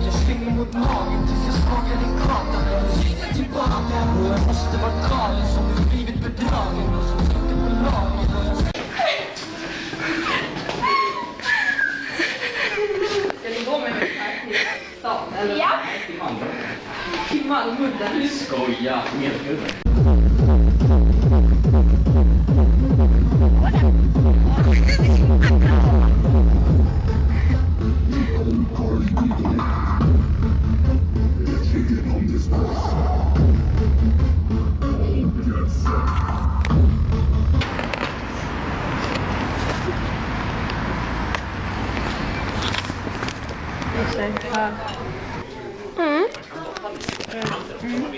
Jag slänger mot magen tills jag smakar din karta. Ge tillbaka. Och jag måste vara galen som du blivit bedragen och som sitter på lagen. Ska ni gå med mig här till stan? Eller ja. Till Malmö. Skoja, medgubben.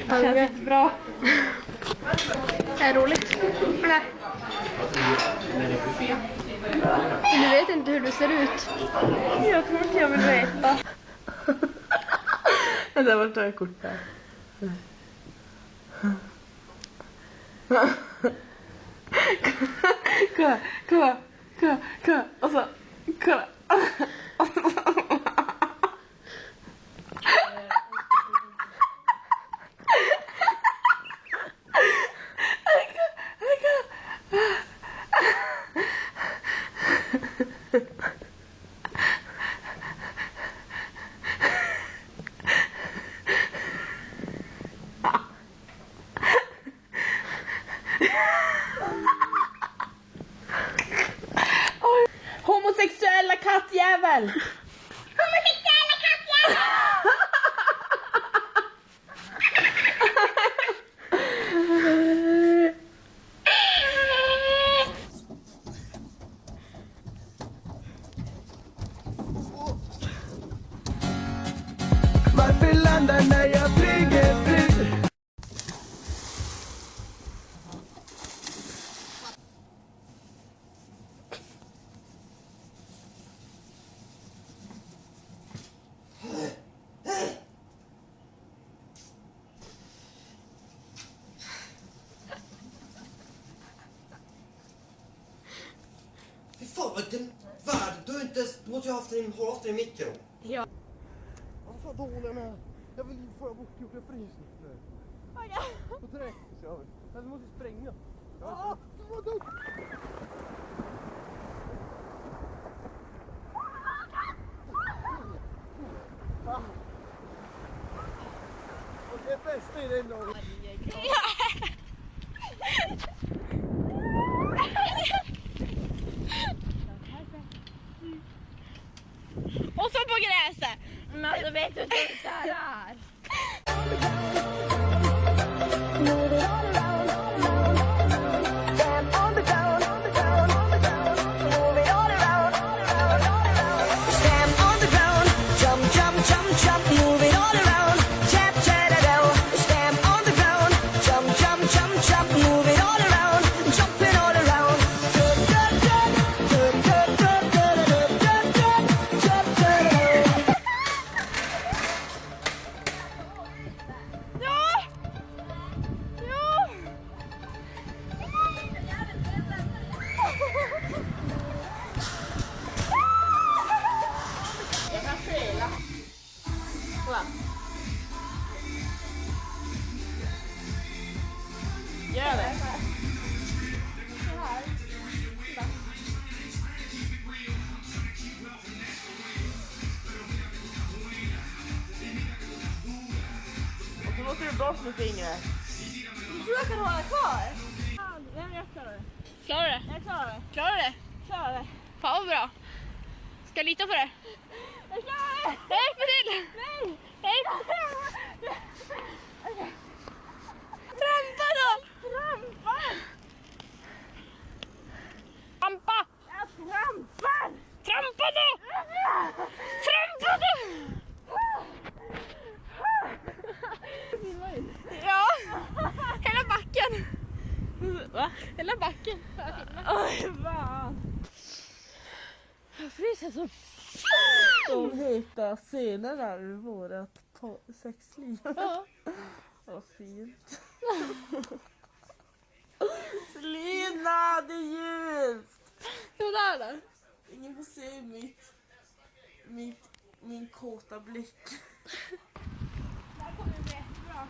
Det känns jättebra. Det är roligt. Nej. Du vet inte hur du ser ut. Jag tror inte jag vill veta. Vänta, vart tar jag kort där? Kolla. Och så, kolla. Homosexuella kattjävel! Homosexuella kattjävel! Varför landar när jag flyger flyg? Fy fan vilken värld, du måste ju ha haft den i mikron. Ja. Vad fan dålig jag med. Jag vill ju få gjort en frysning nu. Okej. På direkt kör vi. Men du måste spränga. Ja, vad dumt. Och det bästa är det då. Och så på gräset. Men alltså vet du inte hur det är. Gör det. Och så låter du bort med fingret. Du tror jag kan hålla kvar? Nej, jag klarar det. Klarar du det? Jag klarar det. Klarar du det? Klarar det. Fan vad bra. Ska jag lita på det? Jag klarar det. Nej, på till! Nej. Nej! Trampa då! Trampa! Trampa! Jag trampar! Trampa då! Trampa då! Ja! Hela backen! Va? Hela backen! Oj, fan. Jag fryser så de heta scenerna ur vårat sexliv. Ja. Vad fint. Selina, det är ljust. Hur där då? Ingen får se mitt. min kåta blick. Det här kommer bli jättebra.